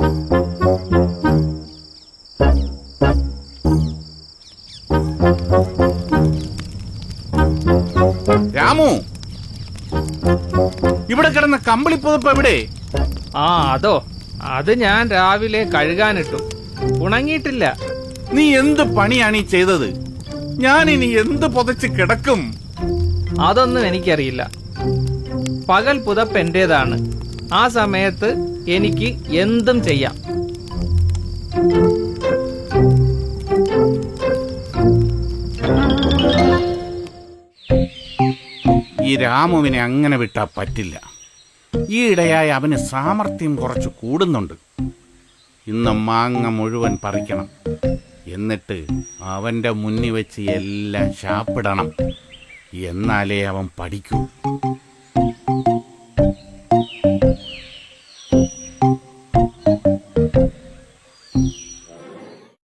രാമു, ഇവിടെ കിടന്ന കമ്പിളി പുതപ്പ് എവിടെ? അതോ, അത് ഞാൻ രാവിലെ കഴുകാനിട്ടു, ഉണങ്ങിയിട്ടില്ല. നീ എന്ത് പണിയാണ് ഈ ചെയ്തത്? ഞാൻ ഇനി എന്ത് പുതച്ച് കിടക്കും? അതൊന്നും എനിക്കറിയില്ല. പകൽ പുതപ്പ് എന്റേതാണ്. ആ സമയത്ത് എനിക്ക് എന്തും ചെയ്യാം. ഈ രാമുവിനെ അങ്ങനെ വിട്ടാ പറ്റില്ല. ഈയിടെയായി അവന് സാമർത്ഥ്യം കുറച്ച് കൂടുന്നുണ്ട്. ഇന്ന് മാങ്ങ മുഴുവൻ പറിക്കണം. എന്നിട്ട് അവന്റെ മുന്നിൽ വെച്ച് എല്ലാം ശാപ്പിടണം. എന്നാലേ അവൻ പഠിക്കൂ.